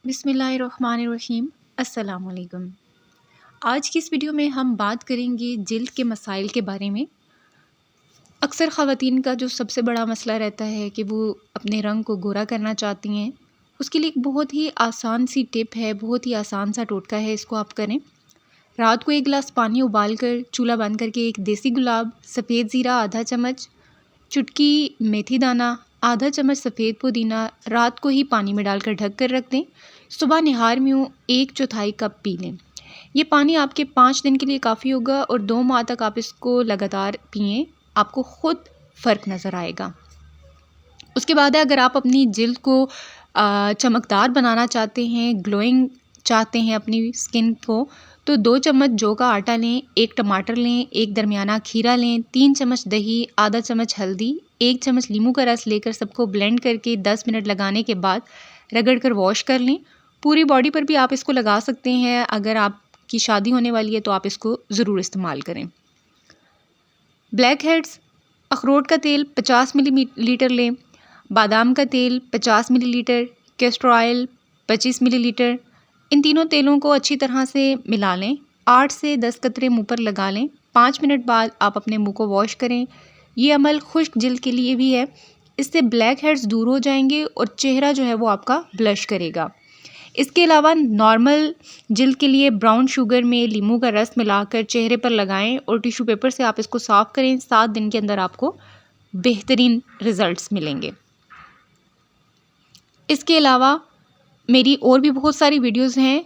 बिस्मिल्लाहिर्रहमानिर्रहीम। अस्सलामुअलैकुम। आज की इस वीडियो में हम बात करेंगे जिल्द के मसाइल के बारे में। अक्सर ख़वातीन का जो सबसे बड़ा मसला रहता है कि वो अपने रंग को गोरा करना चाहती हैं। उसके लिए एक बहुत ही आसान सी टिप है, बहुत ही आसान सा टोटका है, इसको आप करें। रात को 1 गिलास पानी उबाल कर चूल्हा बंद करके एक देसी गुलाब, सफ़ेद ज़ीरा आधा चम्मच, चुटकी मेथी दाना, आधा चम्मच सफ़ेद पुदीना रात को ही पानी में डालकर ढक कर रख दें। सुबह निहार में 1/4 कप पी लें। ये पानी आपके 5 दिन के लिए काफ़ी होगा और 2 माह तक आप इसको लगातार पिएं, आपको ख़ुद फ़र्क नज़र आएगा। उसके बाद है, अगर आप अपनी जिल्द को चमकदार बनाना चाहते हैं, ग्लोइंग चाहते हैं अपनी स्किन को, तो 2 चम्मच जौ का आटा लें, 1 टमाटर लें, 1 दरमियाना खीरा लें, 3 चम्मच दही, आधा चम्मच हल्दी, 1 चम्मच नींबू का रस लेकर सबको ब्लेंड करके 10 मिनट लगाने के बाद रगड़ कर वॉश कर लें। पूरी बॉडी पर भी आप इसको लगा सकते हैं। अगर आपकी शादी होने वाली है तो आप इसको ज़रूर इस्तेमाल करें। ब्लैक हेड्स, अखरोट का तेल 50 मिलीलीटर लें, बादाम का तेल 50 मिलीलीटर, कैस्टर ऑयल 25 मिलीलीटर। इन तीनों तेलों को अच्छी तरह से मिला लें। 8 से 10 कतरे मुंह पर लगा लें। 5 मिनट बाद आप अपने मुंह को वॉश करें। ये अमल खुश्क जिल्द के लिए भी है। इससे ब्लैक हेड्स दूर हो जाएंगे और चेहरा जो है वो आपका ब्लश करेगा। इसके अलावा नॉर्मल जिल्द के लिए ब्राउन शुगर में नींबू का रस मिलाकर चेहरे पर लगाएं और टिश्यू पेपर से आप इसको साफ़ करें। 7 दिन के अंदर आपको बेहतरीन रिज़ल्ट्स मिलेंगे। इसके अलावा मेरी और भी बहुत सारी वीडियोस हैं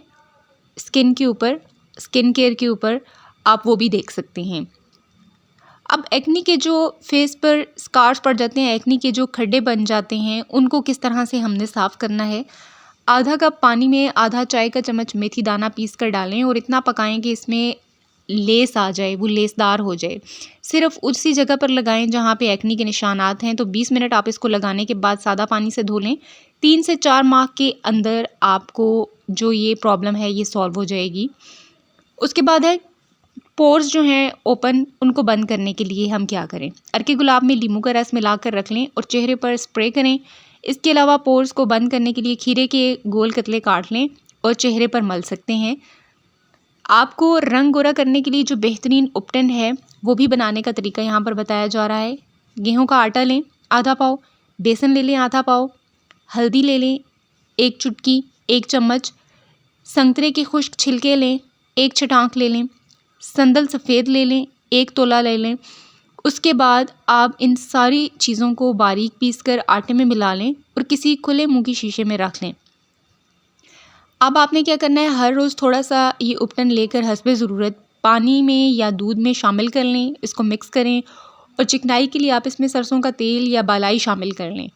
स्किन के ऊपर, स्किन केयर के ऊपर, आप वो भी देख सकते हैं। अब एक्नी के जो फेस पर स्कार्स पड़ जाते हैं, एक्नी के जो खड्डे बन जाते हैं, उनको किस तरह से हमने साफ़ करना है। आधा कप पानी में आधा चाय का चम्मच मेथी दाना पीस कर डालें और इतना पकाएं कि इसमें लेस आ जाए, वो लेसदार हो जाए। सिर्फ उसी जगह पर लगाएं जहाँ पे एक्नी के निशानात हैं। तो 20 मिनट आप इसको लगाने के बाद सादा पानी से धो लें। 3 से 4 माह के अंदर आपको जो ये प्रॉब्लम है ये सॉल्व हो जाएगी। उसके बाद है पोर्स जो हैं ओपन, उनको बंद करने के लिए हम क्या करें। अर्के गुलाब में नींबू का रस मिलाकर रख लें और चेहरे पर स्प्रे करें। इसके अलावा पोर्स को बंद करने के लिए खीरे के गोल कतले काट लें और चेहरे पर मल सकते हैं। आपको रंग गोरा करने के लिए जो बेहतरीन उपटन है वो भी बनाने का तरीका यहाँ पर बताया जा रहा है। गेहूं का आटा लें आधा पाव, बेसन ले लें आधा पाव, हल्दी ले लें 1 चुटकी 1 चम्मच, संतरे के खुश्क छिलके लें 1 छटांक ले लें, संदल सफ़ेद ले लें 1 तोला ले लें। उसके बाद आप इन सारी चीज़ों को बारीक पीस कर आटे में मिला लें और किसी खुले मुंह की शीशे में रख लें। अब आपने क्या करना है, हर रोज़ थोड़ा सा ये उपटन लेकर हस्बे ज़रूरत पानी में या दूध में शामिल कर लें। इसको मिक्स करें और चिकनाई के लिए आप इसमें सरसों का तेल या बालाई शामिल कर लें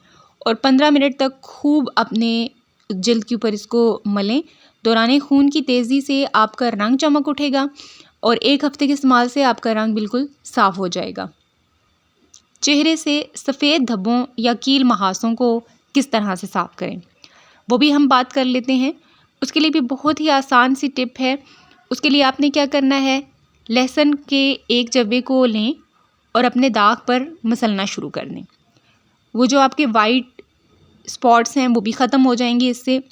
और 15 मिनट तक खूब अपने जिल्द के ऊपर इसको मलें। दौरान खून की तेज़ी से आपका रंग चमक उठेगा और 1 हफ्ते के इस्तेमाल से आपका रंग बिल्कुल साफ़ हो जाएगा। चेहरे से सफ़ेद धब्बों या कील महासों को किस तरह से साफ़ करें वो भी हम बात कर लेते हैं। उसके लिए भी बहुत ही आसान सी टिप है। उसके लिए आपने क्या करना है, लहसुन के 1 जब्बे को लें और अपने दाग पर मसलना शुरू कर दें। वो जो आपके वाइट स्पॉट्स हैं वो भी ख़त्म हो जाएंगे इससे।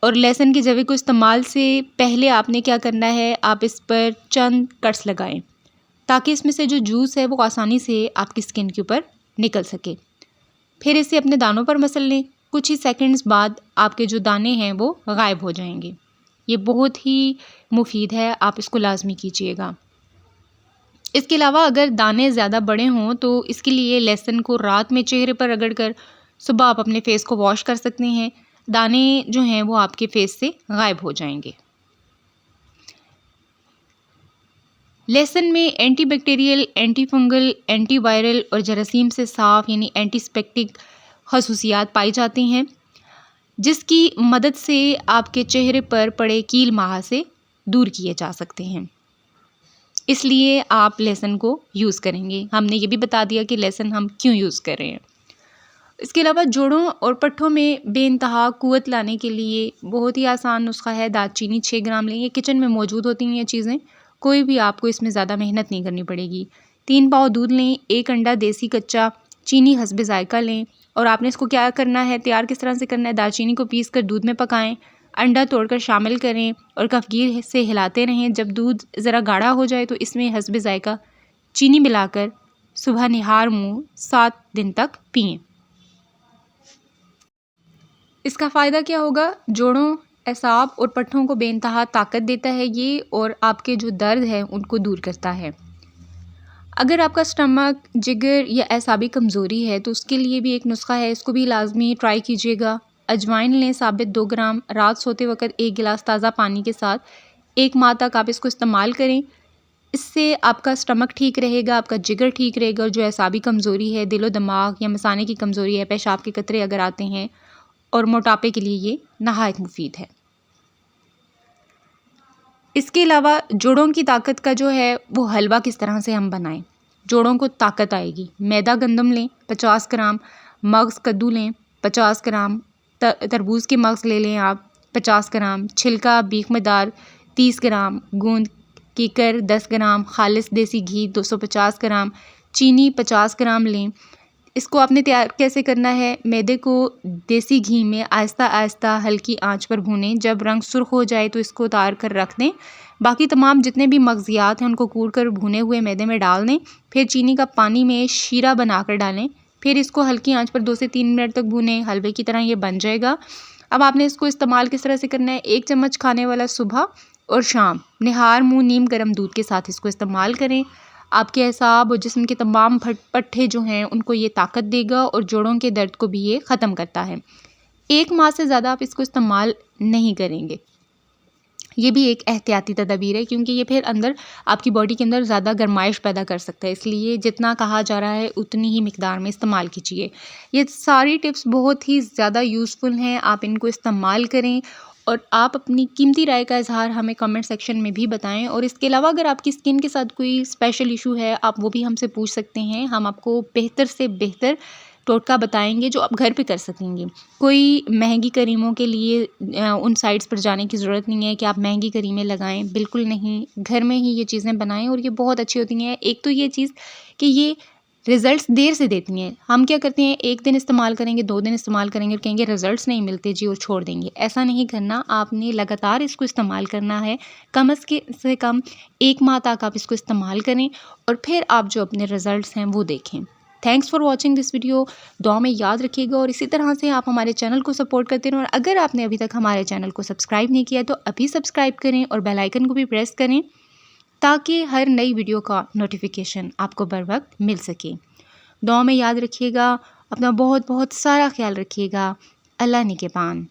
और लहसुन के जवे को इस्तेमाल से पहले आपने क्या करना है, आप इस पर चंद कट्स लगाएं ताकि इसमें से जो जूस है वो आसानी से आपकी स्किन के ऊपर निकल सके। फिर इसे अपने दानों पर मसल लें। कुछ ही सेकंड्स बाद आपके जो दाने हैं वो गायब हो जाएंगे। ये बहुत ही मुफीद है, आप इसको लाजमी कीजिएगा। इसके अलावा अगर दाने ज़्यादा बड़े हों तो इसके लिए लहसुन को रात में चेहरे पर रगड़ कर सुबह आप अपने फेस को वॉश कर सकते हैं। दाने जो हैं वो आपके फेस से गायब हो जाएंगे। लहसुन में एंटीबैक्टीरियल, एंटीफंगल, एंटीवायरल और जरासीम से साफ़ यानी एंटीसेप्टिक खसूसियात पाई जाती हैं, जिसकी मदद से आपके चेहरे पर पड़े कील महासे दूर किए जा सकते हैं। इसलिए आप लहसुन को यूज़ करेंगे। हमने ये भी बता दिया कि लहसुन हम क्यों यूज़ कर रहे हैं। इसके अलावा जोड़ों और पट्ठों में बेइंतहा क़ुव्वत लाने के लिए बहुत ही आसान नुस्खा है। दालचीनी 6 ग्राम लें। ये किचन में मौजूद होती हैं ये चीज़ें, कोई भी आपको इसमें ज़्यादा मेहनत नहीं करनी पड़ेगी। 3 पाव दूध लें, 1 अंडा देसी कच्चा, चीनी हस्बे ज़ायक़ा लें, और आपने इसको क्या करना है, तैयार किस तरह से करना है, दालचीनी को पीस कर दूध में पकाएं, अंडा तोड़कर शामिल करें और कफगीर से हिलाते रहें। जब दूध ज़रा गाढ़ा हो जाए तो इसमें हस्बे ज़ायका चीनी मिलाकर सुबह निहार मुँह 7 दिन तक पिएं। इसका फ़ायदा क्या होगा, जोड़ों, एसाब और पट्ठों को बेइंतहा ताकत देता है ये, और आपके जो दर्द है उनको दूर करता है। अगर आपका स्टमक, जिगर या एसाबी कमज़ोरी है तो उसके लिए भी एक नुस्खा है, इसको भी लाजमी ट्राई कीजिएगा। अजवाइन लें साबित 2 ग्राम, रात सोते वक्त 1 गिलास ताज़ा पानी के साथ 1 माह तक आप इसको इस्तेमाल करें। इससे आपका स्टमक ठीक रहेगा, आपका जिगर ठीक रहेगा, और जो एसाबी कमज़ोरी है, दिलो दिमाग या मसाने की कमज़ोरी है, पेशाब के कतरे अगर आते हैं, और मोटापे के लिए ये नहायत मुफीद है। इसके अलावा जोड़ों की ताकत का जो है वो हलवा किस तरह से हम बनाएं, जोड़ों को ताकत आएगी। मैदा गंदम लें 50 ग्राम, मग्ज़ कद्दू लें 50 ग्राम, तरबूज के मग्ज़ ले लें आप 50 ग्राम, छिलका बीख मदार 30 ग्राम, गूंद कीकर 10 ग्राम, खालिस देसी घी 250 ग्राम, चीनी 50 ग्राम लें। इसको आपने तैयार कैसे करना है, मैदे को देसी घी में आहिस्ता आहिस्ता हल्की आंच पर भूनें। जब रंग सुर्ख हो जाए तो इसको उतार कर रख दें। बाकी तमाम जितने भी मग़ज़ियात हैं उनको कूट कर भुने हुए मैदे में डाल दें। फिर चीनी का पानी में शीरा बनाकर डालें। फिर इसको हल्की आंच पर 2 से 3 मिनट तक भूनें। हलवे की तरह ये बन जाएगा। अब आपने इसको इस्तेमाल किस तरह से करना है, 1 चम्मच खाने वाला सुबह और शाम, निहार मुँह नीम गर्म दूध के साथ इसको इस्तेमाल करें। आपके एसाब और जिस्म के तमाम पट्ठे जो हैं उनको ये ताकत देगा और जोड़ों के दर्द को भी ये ख़त्म करता है। 1 माह से ज़्यादा आप इसको इस्तेमाल नहीं करेंगे। ये भी एक एहतियाती तदबीर है, क्योंकि ये फिर अंदर आपकी बॉडी के अंदर ज़्यादा गर्माइश पैदा कर सकता है, इसलिए जितना कहा जा रहा है उतनी ही मिकदार में इस्तेमाल कीजिए। ये सारी टिप्स बहुत ही ज़्यादा यूज़फुल हैं, आप इनको इस्तेमाल करें और आप अपनी कीमती राय का इज़हार हमें कमेंट सेक्शन में भी बताएं। और इसके अलावा अगर आपकी स्किन के साथ कोई स्पेशल इशू है, आप वो भी हमसे पूछ सकते हैं। हम आपको बेहतर से बेहतर टोटका बताएंगे जो आप घर पे कर सकेंगे। कोई महंगी क्रीमों के लिए उन साइट्स पर जाने की ज़रूरत नहीं है कि आप महंगी क्रीमें लगाएं, बिल्कुल नहीं। घर में ही ये चीज़ें बनाएं और ये बहुत अच्छी होती हैं। एक तो ये चीज़ कि ये रिज़ल्ट्स देर से देती हैं। हम क्या करते हैं, 1 दिन इस्तेमाल करेंगे, 2 दिन इस्तेमाल करेंगे और कहेंगे रिज़ल्ट्स नहीं मिलते जी और छोड़ देंगे। ऐसा नहीं करना, आपने लगातार इसको इस्तेमाल करना है। कम से कम 1 माह तक आप इसको इस्तेमाल करें और फिर आप जो अपने रिज़ल्ट्स हैं वो देखें। Thanks for watching this video. दुआ में याद रखिएगा और इसी तरह से आप हमारे चैनल को सपोर्ट करते रहें। और अगर आपने अभी तक हमारे चैनल को सब्सक्राइब नहीं किया तो अभी सब्सक्राइब करें और बेल आइकन को भी प्रेस करें ताकि हर नई वीडियो का नोटिफिकेशन आपको बर वक्त मिल सके। दुआ में याद रखिएगा, अपना बहुत बहुत सारा ख्याल रखिएगा। अल्लाह निगहबान।